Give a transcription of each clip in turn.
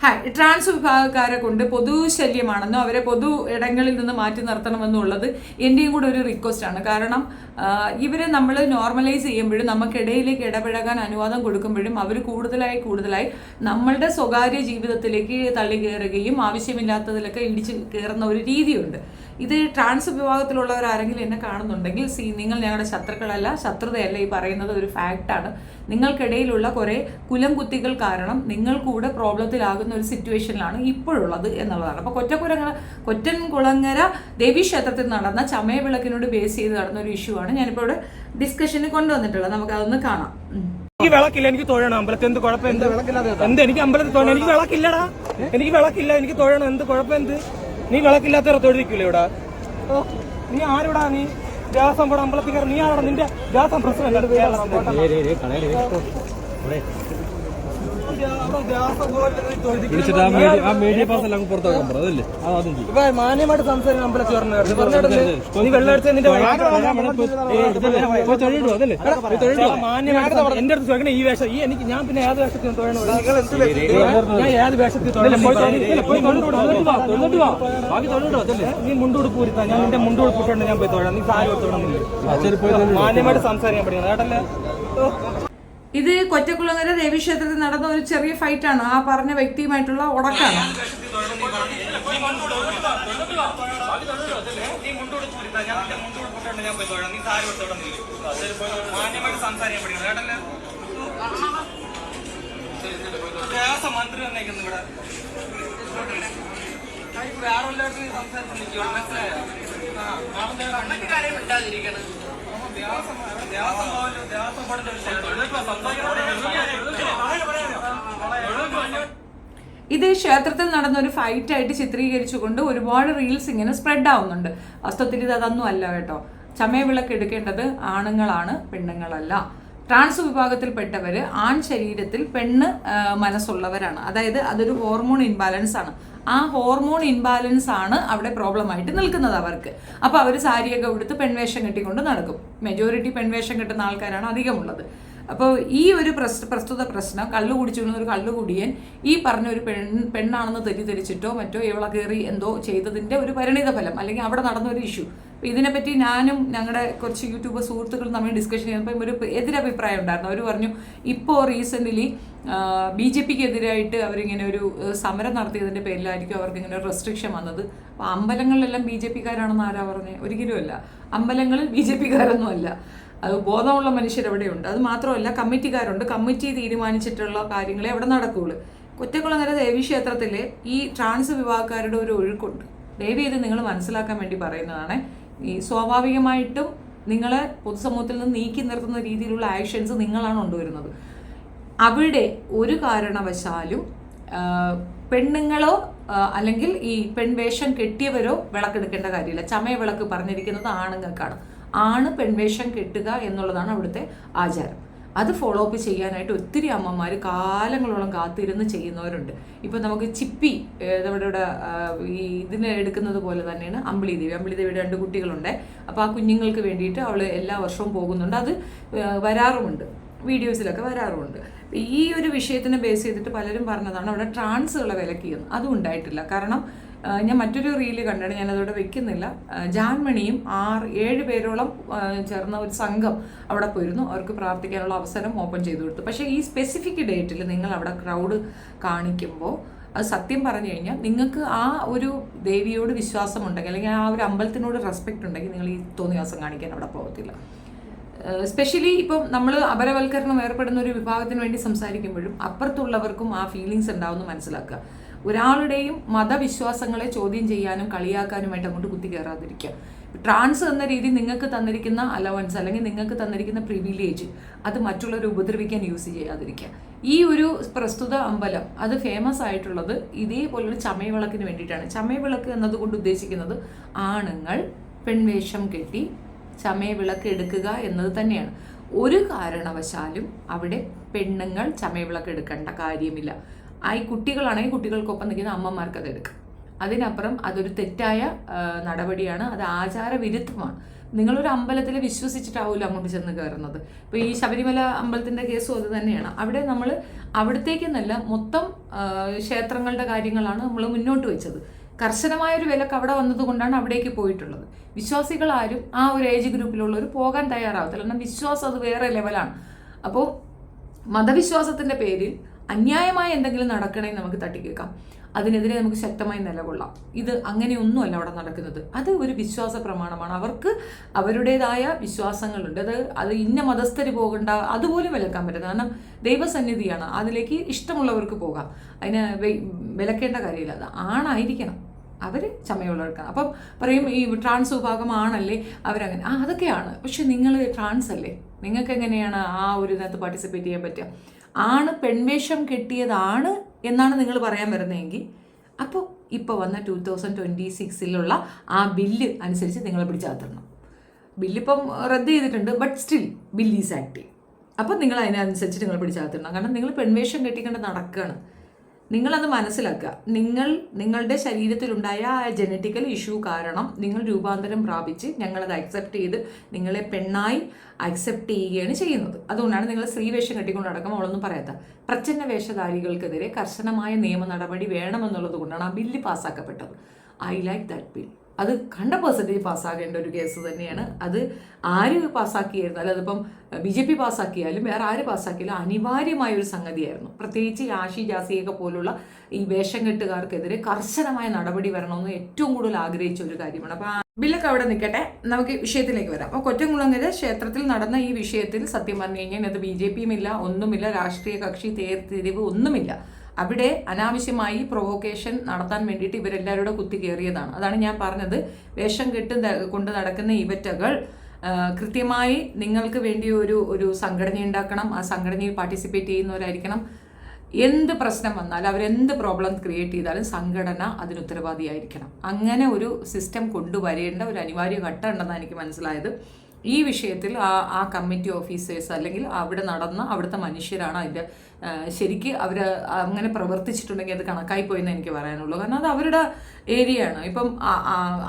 Hi, trans വിഭാഗക്കാരെ കൊണ്ട് പൊതുശല്യമാണെന്നോ അവരെ പൊതു ഇടങ്ങളിൽ നിന്ന് മാറ്റി നിർത്തണമെന്നുള്ളത് എൻ്റെയും കൂടെ ഒരു റിക്വസ്റ്റ് ആണ്. കാരണം ഇവരെ നമ്മൾ നോർമലൈസ് ചെയ്യുമ്പോഴും നമുക്കിടയിലേക്ക് ഇടപഴകാൻ അനുവാദം കൊടുക്കുമ്പോഴും അവർ കൂടുതലായി നമ്മളുടെ സ്വകാര്യ ജീവിതത്തിലേക്ക് തള്ളി കയറുകയും ആവശ്യമില്ലാത്തതിലൊക്കെ ഇടിച്ച് കയറുന്ന ഒരു രീതിയുണ്ട്. ഇത് ട്രാൻസ് വിഭാഗത്തിലുള്ളവരാരെങ്കിലും എന്നെ കാണുന്നുണ്ടെങ്കിൽ നിങ്ങൾ ഞങ്ങളുടെ ശത്രുക്കളല്ല, ശത്രുതയല്ല, ഈ പറയുന്നത് ഒരു ഫാക്റ്റാണ്. നിങ്ങൾക്കിടയിലുള്ള കുറേ കുലം കുത്തികൾ കാരണം നിങ്ങൾ കൂടെ പ്രോബ്ലത്തിലാകുന്ന ഒരു സിറ്റുവേഷനിലാണ് ഇപ്പോഴുള്ളത് എന്നുള്ളതാണ്. അപ്പോൾ കൊറ്റൻകുളങ്ങര ദേവീക്ഷേത്രത്തിൽ നടന്ന ചമയവിളക്കിനോട് ബേസ് ചെയ്ത് നടന്ന ഒരു ഇഷ്യൂ ആണ് ഞാനിപ്പോൾ ഇവിടെ ഡിസ്കഷന് കൊണ്ടുവന്നിട്ടുള്ളത്. നമുക്ക് അതൊന്ന് കാണാം. എനിക്ക് വിളക്കില്ല, എനിക്ക് തൊഴണം. അമ്പലത്തിൽ എന്ത് കുഴപ്പം? എന്ത് എനിക്ക് അമ്പലത്തിൽ തൊഴണം? എനിക്ക് വിളക്കില്ലടാ, എനിക്ക് വിളക്കില്ല, എനിക്ക് തൊഴണം. എന്ത് കുഴപ്പം? എന്ത് നീ വിളക്കില്ലാത്തവരെ തൊഴിലിക്കൂല ഇവിടെ? നീ ആരോടാ? നീ ദേവസ്വം കൂടെ അമ്പലത്തിൽ കയറി നീ ആരോടാ? നിന്റെ ദേവസ്വം പ്രശ്നം മാന്യമായിട്ട് സംസാരിക്കാൻ അമ്പലത്തിൽ നീ വെള്ളം അടിച്ച നിന്റെ മാന്യമായിട്ട് എന്റെ അടുത്ത് ചോദിക്കണേ. ഈ വേഷം എനിക്ക് ഞാൻ പിന്നെ ഏത് വേഷത്തിൽ തൊഴണം? ഞാൻ ഏത് വേഷത്തിൽ നീ മുണ്ടുടുപ്പ് പൂരിത്താ. ഞാൻ നിന്റെ മുണ്ടുടുപ്പിട്ടുണ്ട് ഞാൻ പോയി തൊഴാം. നീ സാരി തൊഴണം. മാന്യമായിട്ട് സംസാരിക്കാൻ പഠിക്കണം കേട്ടല്ലേ? ഇത് കൊറ്റക്കുളങ്ങര ദേവീക്ഷേത്രത്തിൽ നടന്ന ഒരു ചെറിയ ഫൈറ്റാണ്. ആ പറഞ്ഞ വ്യക്തിയുമായിട്ടുള്ള ഉടക്കാണ്. മന്ത്രി വന്നേക്കുന്നു ഇവിടെ. ഇത് ക്ഷേത്രത്തിൽ നടന്ന ഒരു ഫൈറ്റ് ആയിട്ട് ചിത്രീകരിച്ചുകൊണ്ട് ഒരുപാട് റീൽസ് ഇങ്ങനെ സ്പ്രെഡ് ആവുന്നുണ്ട്. വാസ്തവത്തിൽ ഇത് അതൊന്നും അല്ല കേട്ടോ. ചമയവിളക്ക് എടുക്കേണ്ടത് ആണുങ്ങളാണ്, പെണ്ണുങ്ങളല്ല. ട്രാൻസ് വിഭാഗത്തിൽപ്പെട്ടവർ ആൺ ശരീരത്തിൽ പെണ്ണ് മനസ്സുള്ളവരാണ്. അതായത് അതൊരു ഹോർമോൺ ഇൻബാലൻസ് ആണ്. ആ ഹോർമോൺ ഇൻബാലൻസ് ആണ് അവിടെ പ്രോബ്ലം ആയിട്ട് നിൽക്കുന്നത് അവർക്ക്. അപ്പോൾ അവർ സാരിയൊക്കെ ഉടുത്ത് പെൺവേഷം കെട്ടിക്കൊണ്ട് നടക്കും. മെജോറിറ്റി പെൺവേഷം കെട്ടുന്ന ആൾക്കാരാണ് അധികമുള്ളത്. അപ്പോൾ ഈ ഒരു പ്രസ്തുത പ്രശ്നം കള്ളു കുടിച്ചുകൊണ്ടുന്ന ഒരു കള്ളുകുടിയൻ ഈ പറഞ്ഞ ഒരു പെണ്ണാണെന്ന് തെറ്റിദ്ധരിച്ചിട്ടോ മറ്റോ ഇവളെ കയറി എന്തോ ചെയ്തതിൻ്റെ ഒരു പരിണിത ഫലം, അല്ലെങ്കിൽ അവിടെ നടന്ന ഒരു ഇഷ്യൂ. അപ്പോൾ ഇതിനെപ്പറ്റി ഞാനും ഞങ്ങളുടെ കുറച്ച് യൂട്യൂബർ സുഹൃത്തുക്കളും തമ്മിൽ ഡിസ്കഷൻ ചെയ്യുമ്പോൾ ഒരു എതിരഭിപ്രായം ഉണ്ടായിരുന്നു. അവർ പറഞ്ഞു ഇപ്പോൾ റീസെൻ്റ്ലി BJPക്ക് എതിരായിട്ട് അവരിങ്ങനെ ഒരു സമരം നടത്തിയതിൻ്റെ പേരിലായിരിക്കും അവർക്ക് ഇങ്ങനെ ഒരു റെസ്ട്രിക്ഷൻ വന്നത്. അപ്പോൾ അമ്പലങ്ങളിലെല്ലാം BJPക്കാരാണെന്ന് ആരാ പറഞ്ഞത്? ഒരിക്കലും അല്ല. അമ്പലങ്ങളിൽ BJPക്കാരൊന്നും അല്ല. അത് ബോധമുള്ള മനുഷ്യരവിടെയുണ്ട്. അത് മാത്രമല്ല, കമ്മിറ്റിക്കാരുണ്ട്. കമ്മിറ്റി തീരുമാനിച്ചിട്ടുള്ള കാര്യങ്ങളെ അവിടെ നടക്കുകയുള്ളൂ. കൊറ്റക്കുളങ്ങര ദേവീക്ഷേത്രത്തിലെ ഈ ട്രാൻസ് വിഭാഗക്കാരുടെ ഒരു ഒഴുക്കുണ്ട്. ദയവ് ചെയ്ത് നിങ്ങൾ മനസ്സിലാക്കാൻ വേണ്ടി പറയുന്നതാണ്. ഈ സ്വാഭാവികമായിട്ടും നിങ്ങളെ പൊതുസമൂഹത്തിൽ നിന്ന് നീക്കി നിർത്തുന്ന രീതിയിലുള്ള ആക്ഷൻസ് നിങ്ങളാണ് കൊണ്ടുവരുന്നത്. അവിടെ ഒരു കാരണവശാലും പെണ്ണുങ്ങളോ അല്ലെങ്കിൽ ഈ പെൺവേഷം കെട്ടിയവരോ വിളക്കെടുക്കേണ്ട കാര്യമില്ല. ചമയവിളക്ക് പറഞ്ഞിരിക്കുന്നത് ആണുങ്ങൾക്കാണ്. ആണ് പെൺവേഷം കെട്ടുക എന്നുള്ളതാണ് അവിടുത്തെ ആചാരം. അത് ഫോളോ അപ്പ് ചെയ്യാനായിട്ട് ഒത്തിരി അമ്മമാർ കാലങ്ങളോളം കാത്തിരുന്ന് ചെയ്യുന്നവരുണ്ട്. ഇപ്പം നമുക്ക് ചിപ്പി നമ്മുടെ ഇവിടെ ഈ ഇതിന് എടുക്കുന്നത് പോലെ തന്നെയാണ് അമ്പിളിദേവിയുടെ 2 കുട്ടികളുണ്ട്. അപ്പോൾ ആ കുഞ്ഞുങ്ങൾക്ക് വേണ്ടിയിട്ട് അവൾ എല്ലാ വർഷവും പോകുന്നുണ്ട്. അത് വരാറുമുണ്ട്, വീഡിയോസിലൊക്കെ വരാറുമുണ്ട്. ഈ ഒരു വിഷയത്തിനെ ബേസ് ചെയ്തിട്ട് പലരും പറഞ്ഞതാണ് അവിടെ ട്രാൻസുകളെ വിലക്കിയെന്ന്. അതും ഉണ്ടായിട്ടില്ല. കാരണം ഞാൻ മറ്റൊരു റീല് കണ്ടാണ്, ഞാനതവിടെ വെക്കുന്നില്ല. ജാൻമണിയും 6-7 പേരോളം ചേർന്ന ഒരു സംഘം അവിടെ പോയിരുന്നു. അവർക്ക് പ്രാർത്ഥിക്കാനുള്ള അവസരം ഓപ്പൺ ചെയ്തു കൊടുത്തു. പക്ഷേ ഈ സ്പെസിഫിക് ഡേറ്റിൽ നിങ്ങൾ അവിടെ ക്രൗഡ് കാണിക്കുമ്പോൾ അത് സത്യം പറഞ്ഞു കഴിഞ്ഞാൽ നിങ്ങൾക്ക് ആ ഒരു ദേവിയോട് വിശ്വാസമുണ്ടെങ്കിൽ അല്ലെങ്കിൽ ആ ഒരു അമ്പലത്തിനോട് റെസ്പെക്റ്റ് ഉണ്ടെങ്കിൽ നിങ്ങൾ ഈ തോന്നിവാസം കാണിക്കാൻ അവിടെ പോകത്തില്ല. സ്പെഷ്യലി ഇപ്പം നമ്മൾ അപരവൽക്കരണം ഏർപ്പെടുന്ന ഒരു വിഭാഗത്തിന് വേണ്ടി സംസാരിക്കുമ്പോഴും അപ്പുറത്തുള്ളവർക്കും ആ ഫീലിങ്സ് ഉണ്ടാവുമെന്ന് മനസ്സിലാക്കുക. ഒരാളുടെയും മതവിശ്വാസങ്ങളെ ചോദ്യം ചെയ്യാനും കളിയാക്കാനുമായിട്ട് അങ്ങോട്ട് കുത്തി കയറാതിരിക്കുക. ട്രാൻസ് എന്ന രീതി നിങ്ങൾക്ക് തന്നിരിക്കുന്ന അലവൻസ് അല്ലെങ്കിൽ നിങ്ങൾക്ക് തന്നിരിക്കുന്ന പ്രിവിലേജ് അത് മറ്റുള്ളവരെ ഉപദ്രവിക്കാൻ യൂസ് ചെയ്യാതിരിക്കുക. ഈ ഒരു പ്രസ്തുത അമ്പലം അത് ഫേമസ് ആയിട്ടുള്ളത് ഇതേപോലൊരു ചമയവിളക്കിന് വേണ്ടിയിട്ടാണ്. ചമയവിളക്ക് എന്നതുകൊണ്ട് ഉദ്ദേശിക്കുന്നത് ആണുങ്ങൾ പെൺവേഷം കെട്ടി ചമയവിളക്ക് എടുക്കുക എന്നത് തന്നെയാണ്. ഒരു കാരണവശാലും അവിടെ പെണ്ണുങ്ങൾ ചമയവിളക്ക് എടുക്കേണ്ട കാര്യമില്ല. ഈ കുട്ടികളാണെങ്കിൽ കുട്ടികൾക്കൊപ്പം നിൽക്കുന്ന അമ്മമാർക്ക് അത് എടുക്കാം. അതിനപ്പുറം അതൊരു തെറ്റായ നടപടിയാണ്. അത് ആചാരവിരുദ്ധമാണ്. നിങ്ങളൊരു അമ്പലത്തിൽ വിശ്വസിച്ചിട്ടാവില്ല അങ്ങോട്ട് ചെന്ന് കയറുന്നത്. ഇപ്പോൾ ഈ ശബരിമല അമ്പലത്തിൻ്റെ കേസും അത് തന്നെയാണ്. അവിടെ നമ്മൾ അവിടത്തേക്കെന്നല്ല മൊത്തം ക്ഷേത്രങ്ങളുടെ കാര്യങ്ങളാണ് നമ്മൾ മുന്നോട്ട് വെച്ചത്. കർശനമായൊരു വിലക്ക് അവിടെ വന്നതുകൊണ്ടാണ് അവിടേക്ക് പോയിട്ടുള്ളത്. വിശ്വാസികൾ ആരും ആ ഒരു ഏജ് ഗ്രൂപ്പിലുള്ളവർ പോകാൻ തയ്യാറാവത്തില്ല. കാരണം വിശ്വാസം അത് വേറെ ലെവലാണ്. അപ്പോൾ മതവിശ്വാസത്തിൻ്റെ പേരിൽ അന്യായമായ എന്തെങ്കിലും നടക്കണമെങ്കിൽ നമുക്ക് തട്ടിക്കേൾക്കാം, അതിനെതിരെ നമുക്ക് ശക്തമായി നിലകൊള്ളാം. ഇത് അങ്ങനെയൊന്നുമല്ല അവിടെ നടക്കുന്നത്. അത് ഒരു വിശ്വാസ പ്രമാണമാണ്. അവർക്ക് അവരുടേതായ വിശ്വാസങ്ങളുണ്ട്. അത് ഇന്ന മതസ്ഥര് പോകണ്ട, അതുപോലും വിലക്കാൻ പറ്റില്ല. കാരണം ദൈവസന്നിധിയാണ്, അതിലേക്ക് ഇഷ്ടമുള്ളവർക്ക് പോകാം. അതിന് വിലക്കേണ്ട കാര്യമില്ല. അത് ആണായിരിക്കണം, അവർ ചമയുള്ളവർക്കാണ്. അപ്പം പറയും ഈ ട്രാൻസ് വിഭാഗം ആണല്ലേ അവരങ്ങനെ, അതൊക്കെയാണ്. പക്ഷെ നിങ്ങൾ ട്രാൻസ് അല്ലേ, നിങ്ങൾക്ക് എങ്ങനെയാണ് ആ ഒരു ഇതിനകത്ത് പാർട്ടിസിപ്പേറ്റ് ചെയ്യാൻ പറ്റുക? ആണ് പെൺവേഷം കെട്ടിയതാണ് എന്നാണ് നിങ്ങൾ പറയാൻ വരുന്നതെങ്കിൽ അപ്പോൾ ഇപ്പോൾ വന്ന 2026 ആ ബില്ല് അനുസരിച്ച് നിങ്ങളെ പിടിച്ചകത്തിടണം. ബില്ലിപ്പം റദ്ദ് ചെയ്തിട്ടുണ്ട്, but still bill is active. അപ്പോൾ നിങ്ങൾ അതിനനുസരിച്ച് നിങ്ങൾ പിടിച്ചകത്തിടണം. കാരണം നിങ്ങൾ പെൺവേഷം കെട്ടിക്കൊണ്ട് നടക്കുകയാണ്. നിങ്ങളത് മനസ്സിലാക്കുക. നിങ്ങളുടെ ശരീരത്തിലുണ്ടായ ആ ജനറ്റിക്കൽ ഇഷ്യൂ കാരണം നിങ്ങൾ രൂപാന്തരം പ്രാപിച്ച് ഞങ്ങളത് അക്സെപ്റ്റ് ചെയ്ത് നിങ്ങളെ പെണ്ണായി അക്സെപ്റ്റ് ചെയ്യുകയാണ് ചെയ്യുന്നത്. അതുകൊണ്ടാണ് നിങ്ങൾ സ്ത്രീവേഷം കെട്ടിക്കൊണ്ട് നടക്കുമ്പോൾ അവളൊന്നും പറയാത്ത. പ്രച്ഛന്ന വേഷധാരികൾക്കെതിരെ കർശനമായ നിയമ നടപടി വേണമെന്നുള്ളത് കൊണ്ടാണ് ആ ബില്ല് പാസ്സാക്കപ്പെട്ടത്. I like that bill. അത് 100% പാസ്സാകേണ്ട ഒരു കേസ് തന്നെയാണ്. അത് ആര് പാസ്സാക്കിയായിരുന്നാലും, അതിപ്പം BJP പാസ്സാക്കിയാലും വേറെ ആര് പാസ്സാക്കിയാലും അനിവാര്യമായ ഒരു സംഗതിയായിരുന്നു. പ്രത്യേകിച്ച് ആഷി ജാസിയൊക്കെ പോലുള്ള ഈ വേഷം കെട്ടുകാർക്കെതിരെ കർശനമായ നടപടി വരണമെന്ന് ഏറ്റവും കൂടുതൽ ആഗ്രഹിച്ച ഒരു കാര്യമാണ്. അപ്പോൾ ആ ബില്ലൊക്കെ അവിടെ നിൽക്കട്ടെ, നമുക്ക് വിഷയത്തിലേക്ക് വരാം. അപ്പോൾ കൊറ്റംകുളങ്ങര ക്ഷേത്രത്തിൽ നടന്ന ഈ വിഷയത്തിൽ സത്യം പറഞ്ഞു കഴിഞ്ഞാൽ അത് BJPയും ഇല്ല, ഒന്നുമില്ല, രാഷ്ട്രീയ കക്ഷി തേർതിരിവ് ഒന്നുമില്ല. അവിടെ അനാവശ്യമായി പ്രൊവോക്കേഷൻ നടത്താൻ വേണ്ടിയിട്ട് ഇവരെല്ലാവരും കുത്തി കയറിയതാണ്. അതാണ് ഞാൻ പറഞ്ഞത്, വേഷം കെട്ട് കൊണ്ട് നടക്കുന്ന ഇവറ്റകൾ കൃത്യമായി നിങ്ങൾക്ക് വേണ്ടി ഒരു സംഘടന ഉണ്ടാക്കണം. ആ സംഘടനയിൽ പാർട്ടിസിപ്പേറ്റ് ചെയ്യുന്നവരായിരിക്കണം. എന്ത് പ്രശ്നം വന്നാലും അവരെന്ത് പ്രോബ്ലം ക്രിയേറ്റ് ചെയ്താലും സംഘടന അതിന് ഉത്തരവാദിയായിരിക്കണം. അങ്ങനെ ഒരു സിസ്റ്റം കൊണ്ടുവരേണ്ട ഒരു അനിവാര്യ ഘട്ടം ഉണ്ടെന്നാണ് എനിക്ക് മനസ്സിലായത്. ഈ വിഷയത്തിൽ ആ കമ്മിറ്റി ഓഫീസേഴ്സ് അല്ലെങ്കിൽ അവിടെ നടന്ന അവിടുത്തെ മനുഷ്യരാണ് അതിൻ്റെ ശരിക്ക് അവർ അങ്ങനെ പ്രവർത്തിച്ചിട്ടുണ്ടെങ്കിൽ അത് കണക്കായി പോയെന്ന് എനിക്ക് പറയാനുള്ളൂ. കാരണം അത് അവരുടെ ഏരിയയാണ്. ഇപ്പം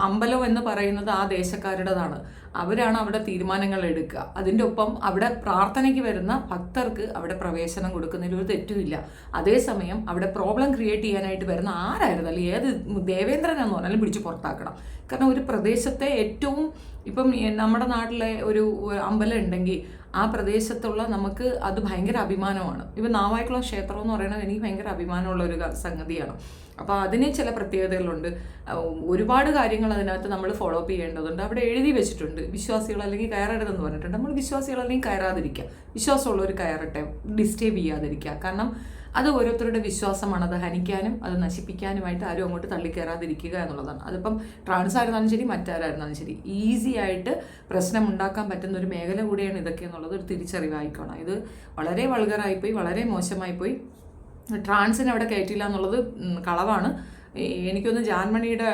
അമ്പലം എന്ന് പറയുന്നത് ആ ദേശക്കാരുടേതാണ്. അവരാണ് അവിടെ തീരുമാനങ്ങൾ എടുക്കുക. അതിൻ്റെ ഒപ്പം അവിടെ പ്രാർത്ഥനയ്ക്ക് വരുന്ന ഭക്തർക്ക് അവിടെ പ്രവേശനം കൊടുക്കുന്നതിൽ ഒരു തെറ്റുമില്ല. അതേസമയം അവിടെ പ്രോബ്ലം ക്രിയേറ്റ് ചെയ്യാനായിട്ട് വരുന്ന ആരായിരുന്നാലും, ഏത് ദേവേന്ദ്രനെന്ന് പറഞ്ഞാലും പിടിച്ച് പുറത്താക്കണം. കാരണം ഒരു പ്രദേശത്തെ ഏറ്റവും ഇപ്പം നമ്മുടെ നാട്ടിലെ ഒരു അമ്പലം ഉണ്ടെങ്കിൽ ആ പ്രദേശത്തുള്ള നമുക്ക് അത് ഭയങ്കര അഭിമാനമാണ്. ഇപ്പം നാവായിക്കുളം ക്ഷേത്രം എന്ന് പറയുന്നത് എനിക്ക് ഭയങ്കര അഭിമാനമുള്ള ഒരു സംഗതിയാണ്. അപ്പോൾ അതിന് ചില പ്രത്യേകതകളുണ്ട്. ഒരുപാട് കാര്യങ്ങൾ അതിനകത്ത് നമ്മൾ ഫോളോ അപ്പ് ചെയ്യേണ്ടതുണ്ട്. അവിടെ എഴുതി വെച്ചിട്ടുണ്ട്, വിശ്വാസികൾ അല്ലെങ്കിൽ കയറരുതെന്ന് പറഞ്ഞിട്ടുണ്ട്. നമ്മൾ വിശ്വാസികൾ അല്ലെങ്കിൽ കയറാതിരിക്കുക, വിശ്വാസമുള്ളവർ കയറട്ടെ, ഡിസ്റ്റേബ് ചെയ്യാതിരിക്കുക. കാരണം അത് ഓരോരുത്തരുടെ വിശ്വാസമാണ്. അത് ഹനിക്കാനും അത് നശിപ്പിക്കാനുമായിട്ട് ആരും അങ്ങോട്ട് തള്ളിക്കയറാതിരിക്കുക എന്നുള്ളതാണ്. അതിപ്പം ട്രാൻസ് ആയിരുന്നാലും ശരി, മറ്റാരായിരുന്നാലും ശരി, ഈസി ആയിട്ട് പ്രശ്നം ഉണ്ടാക്കാൻ പറ്റുന്ന ഒരു മേഖല കൂടിയാണ് ഇതൊക്കെ എന്നുള്ളത് ഒരു തിരിച്ചറിവായിക്കോണം. ഇത് വളരെ വൾഗറായിപ്പോയി, വളരെ മോശമായിപ്പോയി. ട്രാൻസിന് അവിടെ കയറ്റില്ല എന്നുള്ളത് കളവാണ്. എനിക്കൊന്ന് ജാൻമണിയുടെ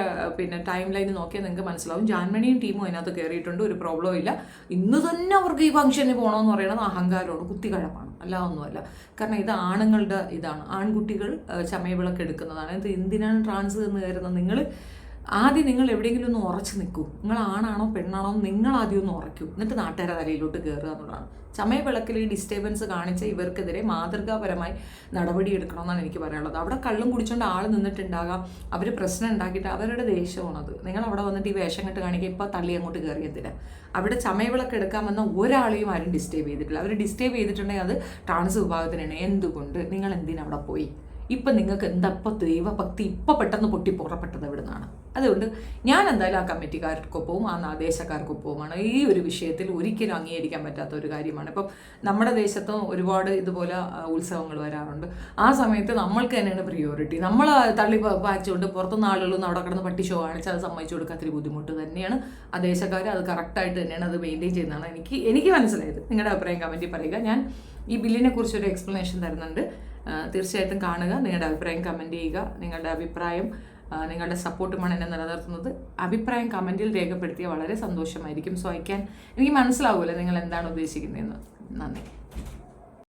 ടൈം ലൈൻ നോക്കിയാൽ നിങ്ങൾക്ക് മനസ്സിലാവും. ജാൻമണിയും ടീമും അതിനകത്ത് കയറിയിട്ടുണ്ട്, ഒരു പ്രോബ്ലം ഇല്ല. ഇന്ന് തന്നെ അവർക്ക് ഈ ഫംഗ്ഷന് പോകണമെന്ന് പറയുന്നത് അഹങ്കാരമാണ്, കുത്തിക്കഴപ്പാണ്, അല്ല ഒന്നുമല്ല. കാരണം ഇത് ആണുങ്ങളുടെ ഇതാണ്, ആൺകുട്ടികൾ ചമയവിളക്ക് എടുക്കുന്നതാണ്. ഇത് എന്തിനാണ് ട്രാൻസ് എന്ന് കയറുന്നത്? നിങ്ങൾ എവിടെയെങ്കിലും ഒന്ന് ഉറച്ചു നിൽക്കൂ. നിങ്ങൾ ആണാണോ പെണ്ണാണോ നിങ്ങൾ ആദ്യം ഒന്ന് ഉറയ്ക്കൂ, എന്നിട്ട് നാട്ടുകാരെ തലയിലോട്ട് കയറുക എന്നുള്ളതാണ്. ചമയവിളക്കിൽ ഈ ഡിസ്റ്റർബൻസ് കാണിച്ച ഇവർക്കെതിരെ മാതൃകാപരമായി നടപടി എടുക്കണമെന്നാണ് എനിക്ക് പറയാനുള്ളത്. അവിടെ കള്ളും കുടിച്ചുകൊണ്ട് ആൾ നിന്നിട്ടുണ്ടാകാം, അവർ പ്രശ്നം ഉണ്ടാക്കിയിട്ട് അവരുടെ ദേഷ്യമാണത്. നിങ്ങൾ അവിടെ വന്നിട്ട് ഈ വേഷം കെട്ട് കാണിക്കുക, ഇപ്പോൾ തള്ളി അങ്ങോട്ട് കയറിയതില്ല. അവിടെ ചമയവിളക്ക് എടുക്കാൻ വന്ന ഒരാളെയും ആരും ഡിസ്റ്റർബ് ചെയ്തിട്ടില്ല. അവർ ഡിസ്റ്റർബ് ചെയ്തിട്ടുണ്ടെങ്കിൽ അത് ട്രാൻസ് വിഭാഗത്തിനാണ്. എന്തുകൊണ്ട്? നിങ്ങൾ എന്തിനാ അവിടെ പോയി? ഇപ്പം നിങ്ങൾക്ക് എന്തപ്പോൾ ദൈവഭക്തി ഇപ്പം പെട്ടെന്ന് പൊട്ടിപ്പുറപ്പെട്ടത് എവിടെ നിന്നാണ്? അതുകൊണ്ട് ഞാൻ എന്തായാലും ആ കമ്മിറ്റിക്കാർക്കൊപ്പവും ആ ദേശക്കാർക്കൊപ്പവുമാണ്. ഈ ഒരു വിഷയത്തിൽ ഒരിക്കലും അംഗീകരിക്കാൻ പറ്റാത്ത ഒരു കാര്യമാണ്. ഇപ്പം നമ്മുടെ ദേശത്ത് ഒരുപാട് ഇതുപോലെ ഉത്സവങ്ങൾ വരാറുണ്ട്. ആ സമയത്ത് നമ്മൾക്ക് തന്നെയാണ് പ്രിയോറിറ്റി. നമ്മൾ തള്ളി പാച്ചുകൊണ്ട് പുറത്തുനിന്ന് ആളുകളൊന്നും അവിടെ കിടന്ന് പട്ടി ഷോ കാണിച്ച് അത് സമ്മതിച്ചു കൊടുക്കാത്തൊരു ബുദ്ധിമുട്ട് തന്നെയാണ്. ആ ദേശക്കാർ അത് കറക്റ്റായിട്ട് തന്നെയാണ് അത് മെയിൻറ്റെയിൻ ചെയ്യുന്നതാണ് എനിക്ക് മനസ്സിലായത്. നിങ്ങളുടെ അഭിപ്രായം കമൻറ്റിൽ പറയുക. ഞാൻ ഈ ബില്ലിനെ കുറിച്ചൊരു എക്സ്പ്ലനേഷൻ തരുന്നുണ്ട്, തീർച്ചയായിട്ടും കാണുക. നിങ്ങളുടെ അഭിപ്രായം കമൻറ്റ് ചെയ്യുക. നിങ്ങളുടെ അഭിപ്രായം, നിങ്ങളുടെ സപ്പോർട്ടുമാണ് എന്നെ നിലനിർത്തുന്നത്. അഭിപ്രായം കമൻറ്റിൽ രേഖപ്പെടുത്തിയാൽ വളരെ സന്തോഷമായിരിക്കും. എനിക്ക് മനസ്സിലാവുമല്ലോ നിങ്ങൾ എന്താണ് ഉദ്ദേശിക്കുന്നതെന്ന്. നന്ദി.